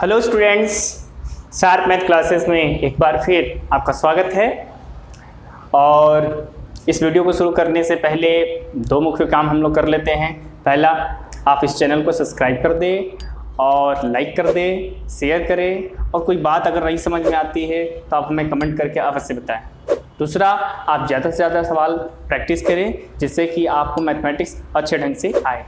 Hello students, sharp math classes में एक बार फिर आपका स्वागत है। और इस वीडियो को शुरू करने से पहले दो मुख्य काम हम लोग कर लेते हैं। पहला, आप इस चैनल को सब्सक्राइब कर दें और लाइक कर दें, शेयर करें, और कोई बात अगर नहीं समझ में आती है तो आप हमें कमेंट करके अवश्य बताएं। दूसरा, आप ज़्यादा से ज़्यादा सवाल प्रैक्टिस करें जिससे कि आपको मैथमेटिक्स अच्छे ढंग से आए।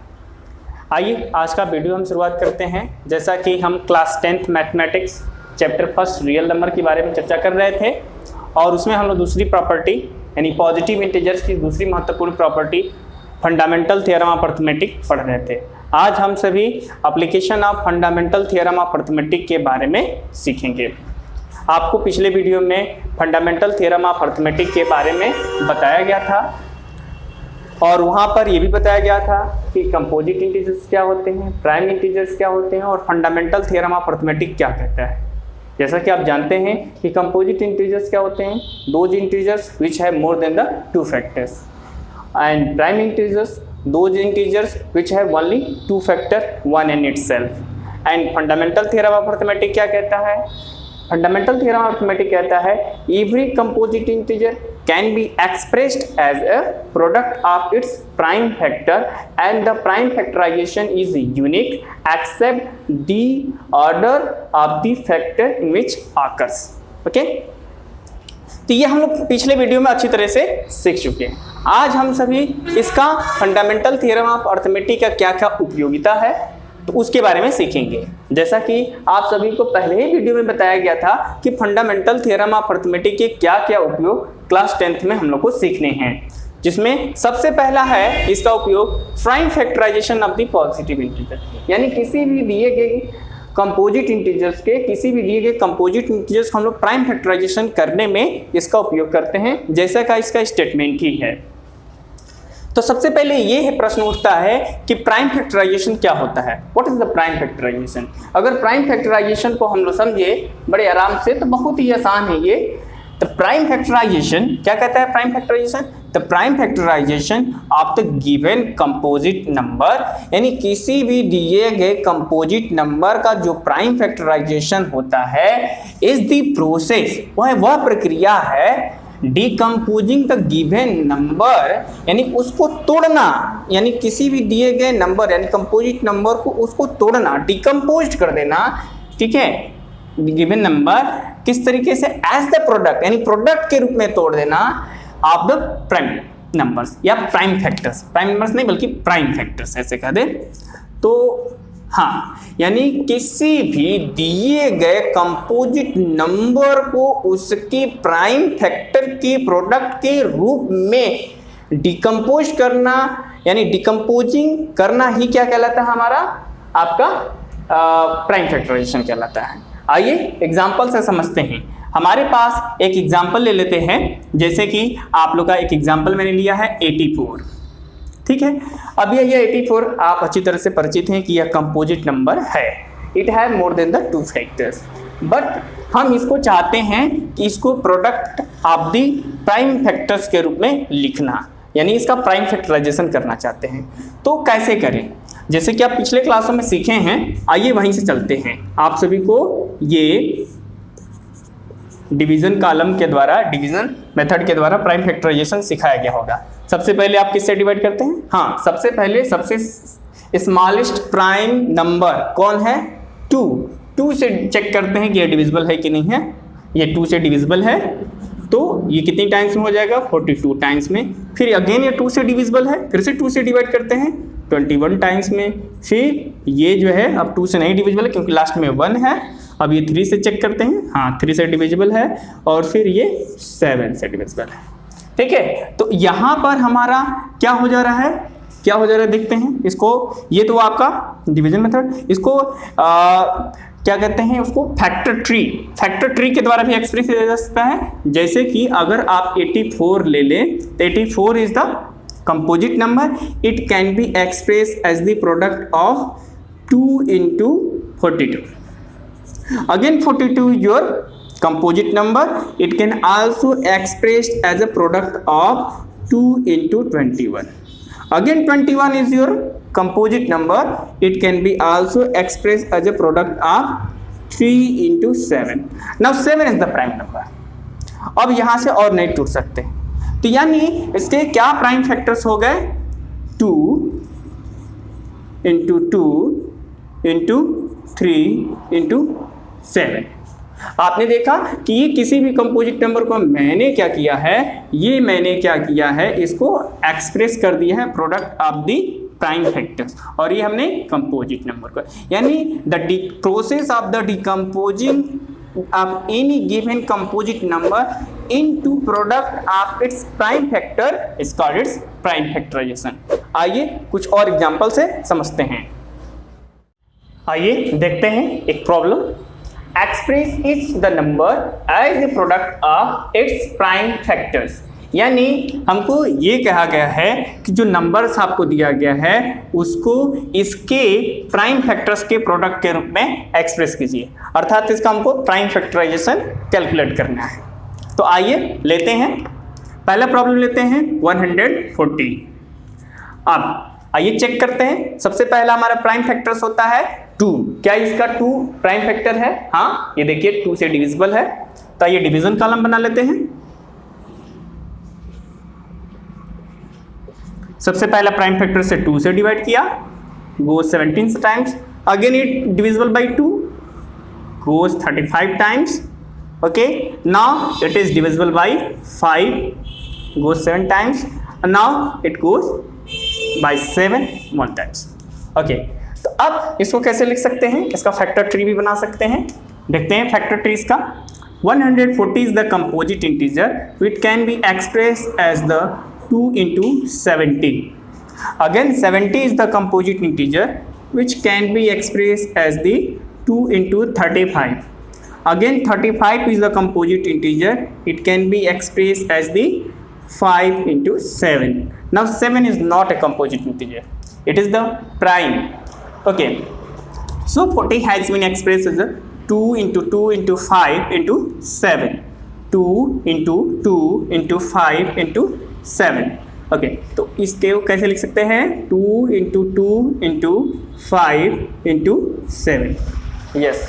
आइए आज का वीडियो हम शुरुआत करते हैं। जैसा कि हम class 10th mathematics chapter first real number के बारे में चर्चा कर रहे थे और उसमें हम लोग दूसरी प्रॉपर्टी यानी पॉजिटिव इंटीजर्स की दूसरी महत्वपूर्ण property fundamental theorem of arithmetic पढ़ रहे थे। आज हम सभी application of fundamental theorem of arithmetic के बारे में सीखेंगे। आपको पिछले वीडियो में फंडामेंटल थ्योरम ऑफ अर्थमेटिक के बारे में बताया गया था और वहाँ पर ये भी बताया गया था कि कंपोजिट इंटीजर्स क्या होते हैं, प्राइम इंटीजर्स क्या होते हैं और फंडामेंटल थ्योरम ऑफ अर्थमेटिक क्या कहता है। जैसा कि आप जानते हैं कि कंपोजिट इंटीजर्स क्या होते हैं, those integers which have more than the 2 factors, and prime integers those integers which have only 2 factor 1 in itself। And fundamental theorem of arithmetic क्या कहता है? फंडामेंटल थ्योरम ऑफ अर्थमेटिक कहता है every composite integer can be expressed as a product of its prime factor and the prime factorization is unique except the order of the factor in which occurs। Okay, तो ये हम लोग पिछले video में अच्छी तरह से सीख चुके हैं। आज हम सभी इसका फंडामेंटल थ्योरम ऑफ अर्थमेटिक का क्या क्या उपयोगिता है तो उसके बारे में सीखेंगे। जैसा कि आप सभी को पहले ही वीडियो में बताया गया था कि फंडामेंटल थ्योरम ऑफ अर्थमेटिक के क्या क्या उपयोग क्लास 10th में हम लोग को सीखने हैं, जिसमें सबसे पहला है इसका उपयोग prime factorisation of the positive integer, यानी किसी भी दिए गए कंपोजिट इंटीजर्स के किसी भी दिए गए कंपोजिट इंटीजर्स को हम लोग प्राइम फैक्टराइजेशन करने में इसका उपयोग करते हैं, जैसा का इसका स्टेटमेंट ही है। तो सबसे पहले ये है प्रश्न उठता है कि प्राइम फैक्टराइजेशन क्या होता है, what is the prime factorisation. अगर प्राइम फैक्टराइजेशन को हम लोग समझे बड़े आराम से तो बहुत ही आसान है ये। द प्राइम फैक्टराइजेशन क्या कहता है? Prime factorisation the prime factorisation of the given composite number, यानी किसी भी दिए गए कंपोजिट नंबर का जो प्राइम फैक्टराइजेशन होता है इज द प्रोसेस, वह प्रक्रिया है डिकम्पोजिंग द गिवन नंबर, यानी उसको तोड़ना, यानी किसी भी दिए गए नंबर यानी कंपोजिट नंबर को उसको तोड़ना, डिकम्पोज कर देना, ठीक है, गिवन नंबर किस तरीके से एज द प्रोडक्ट, यानी प्रोडक्ट के रूप में तोड़ देना ऑफ द प्राइम नंबर्स या प्राइम फैक्टर्स, प्राइम नंबर्स नहीं बल्कि प्राइम फैक्टर्स ऐसे कह दे तो हाँ, यानी किसी भी दिए गए कंपोजिट नंबर को उसकी प्राइम फैक्टर के प्रोडक्ट के रूप में डिकम्पोज करना, यानी डिकम्पोजिंग करना ही क्या कहलाता है? हमारा आपका प्राइम फैक्टराइजेशन कहलाता है। आइए एग्जाम्पल से समझते हैं। हमारे पास एक एग्जाम्पल ले लेते हैं, जैसे कि आप लोग का एक एग्जाम्पल मैंने लिया है 84, ठीक है। अब ये 84 आप अच्छी तरह से परिचित हैं कि यह कंपोजिट नंबर है, it have more than the 2 factors, but हम इसको चाहते हैं कि इसको product of the prime factors के रूप में लिखना, यानी इसका प्राइम फैक्टराइजेशन करना चाहते हैं। तो कैसे करें? जैसे कि आप पिछले क्लासों में सीखे हैं, आइए वहीं से चलते हैं। आप सभी को ये डिवीजन कॉलम के द्वारा, डिवीजन मेथड के द्वारा प्राइम फैक्टराइजेशन सिखाया गया होगा। सबसे पहले आप किससे डिवाइड करते हैं? हाँ, सबसे पहले सबसे स्मॉलेस्ट प्राइम नंबर कौन है? 2 से चेक करते हैं कि ये डिविजिबल है कि नहीं है। ये 2 से डिविजिबल है तो ये कितनी टाइम्स में हो जाएगा? 42 टाइम्स में। फिर अगेन ये 2 से डिविजिबल है, फिर से 2 से डिवाइड करते हैं 21 टाइम्स में। फिर ये जो है अब 2 से नहीं डिविजिबल है क्योंकि लास्ट में 1 है। अब ये 3 से चेक करते हैं, हाँ 3 से डिविजिबल है, और फिर ये 7 से डिविजिबल है, ठीक है। तो यहाँ पर हमारा क्या हो जा रहा है, क्या हो जा रहा है देखते हैं इसको। ये तो आपका डिवीजन मेथड, इसको क्या कहते हैं? उसको फैक्टर ट्री के द्वारा भी एक्सप्रेस किया जा सकता है। जैसे कि अगर आप 84 ले लें तो 84 is the composite number, it can be express as the product of 2 into 42। Again 42 is your composite number, it can also expressed as a product of 2 into 21। Again 21 is your composite number, it can be also expressed as a product of 3 into 7. Now 7 is the prime number. अब यहाँ से और नहीं टूट सकते, तो यानी इसके क्या प्राइम फैक्टर्स हो गए? 2 into 2 into 3 into 7. आपने देखा कि ये किसी भी कंपोजिट नंबर को मैंने क्या किया है, इसको एक्सप्रेस कर दिया है product of the prime factors, और ये हमने कंपोजिट नंबर को, यानी the process of the decomposing of any given composite number into product of its prime factor is called its prime factorisation. आइए कुछ और एग्जांपल से समझते हैं। आइए देखते हैं एक problem. Express each the number as the product of its prime factors, यानी हमको ये कहा गया है कि जो नंबर्स आपको दिया गया है उसको इसके प्राइम फैक्टर्स के प्रोडक्ट के रूप में एक्सप्रेस कीजिए, अर्थात इसका हमको प्राइम फैक्टराइजेशन कैलकुलेट करना है। तो आइए लेते हैं, पहला प्रॉब्लम लेते हैं 140। अब आइए चेक करते हैं। सबसे पहला हमारा प्राइम फैक्टर्स होता है 2। क्या इसका 2 प्राइम फैक्टर है? हाँ, ये देखिए 2 से डिविजिबल है, तो ये डिवीजन कॉलम बना लेते हैं। सबसे पहला प्राइम फैक्टर से 2 से डिवाइड किया, goes 17 times, again it divisible by 2, goes 35 times. Okay, now it is divisible by 5, goes 7 times, now it goes by 7 1 times. Okay, तो अब इसको कैसे लिख सकते हैं? इसका फैक्टर ट्री भी बना सकते हैं। देखते हैं फैक्टर ट्री इसका। 140 is the composite integer which can be expressed as the 2 into 70. Again 70 is the composite integer which can be expressed as the 2 into 35. Again 35 is the composite integer, it can be expressed as the 5 into 7. Now 7 is not a composite integer, it is the prime. Okay, so 40 has been expressed as the 2 into 2 into 5 into 7. 2 into 2 into 5 into 7. Okay, तो इसके कैसे लिख सकते हैं? 2 into 2 into 5 into 7. Yes,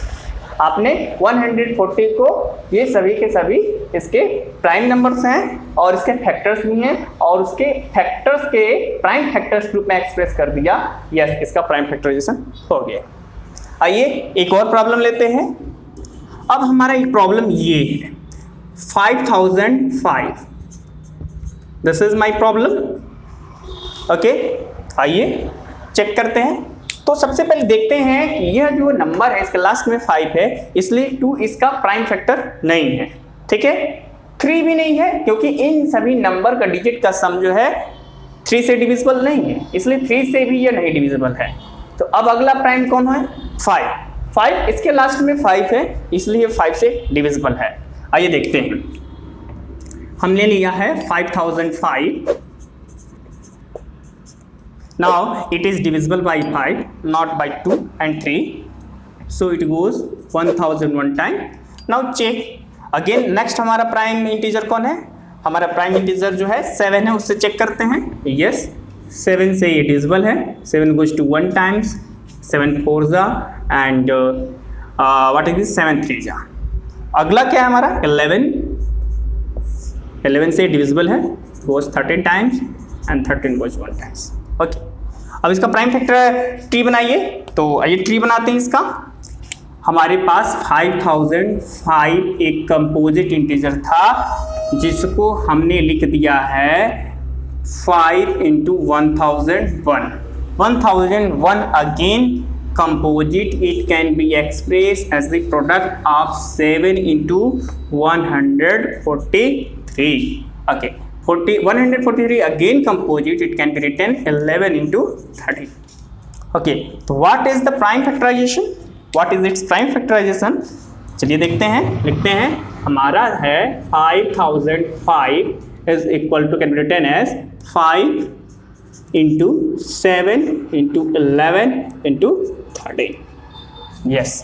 आपने 140 को ये सभी के सभी इसके प्राइम नंबर्स हैं और इसके फैक्टर्स भी हैं और उसके फैक्टर्स के प्राइम फैक्टर्स रूप में एक्सप्रेस कर दिया। यस, इसका प्राइम फैक्टराइजेशन हो गया। आइए एक और प्रॉब्लम लेते हैं। अब हमारा एक प्रॉब्लम ये है 5005। This is my problem. Okay, आइए चेक करते हैं। तो सबसे पहले देखते हैं कि यह जो नंबर है इसके लास्ट में 5 है, इसलिए 2 इसका प्राइम फैक्टर नहीं है। ठीक है, 3 भी नहीं है क्योंकि इन सभी नंबर का डिजिट का सम जो है 3 से डिविजिबल नहीं है, इसलिए 3 से भी यह नहीं डिविजिबल है। तो अब अगला प्राइम कौन है? 5 इसके लास्ट में 5 है, इसलिए 5 से डिविजिबल है। आइए देखते हैं। हमने लिया है 5005। Now it is divisible by 5, not by 2 and 3, so it goes 1001 time. Now check again. Next हमारा प्राइम इंटीजर कौन है? हमारा प्राइम इंटीजर जो है 7 है, उससे चेक करते हैं। Yes, 7 से ये डिविजिबल है। 7 goes to 1 times, 7 4 जा and what is this 7 3 जा। अगला क्या है हमारा? 11 से डिविजिबल है, goes 13 times and 13 goes 1 times. Okay, अब इसका प्राइम फैक्टर ट्री बनाइए। तो आइए ट्री बनाते हैं इसका। हमारे पास 5005 एक कंपोजिट इंटीजर था जिसको हमने लिख दिया है 5 into 1001। 1001 again composite, it can be expressed as the product of 7 into 143. Okay, 143 again composite, it can be written 11 into 30. Okay, so what is the prime factorization? What is its prime factorization? चलिए देखते हैं, लिखते हैं। हमारा है 5005 is equal to, can be written as 5 into 7 into 11 into 13. Yes,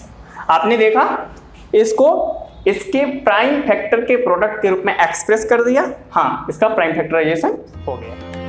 आपने देखा इसको इसके प्राइम फैक्टर के प्रोडक्ट के रूप में एक्सप्रेस कर दिया। हाँ, इसका प्राइम फैक्टराइजेशन हो गया।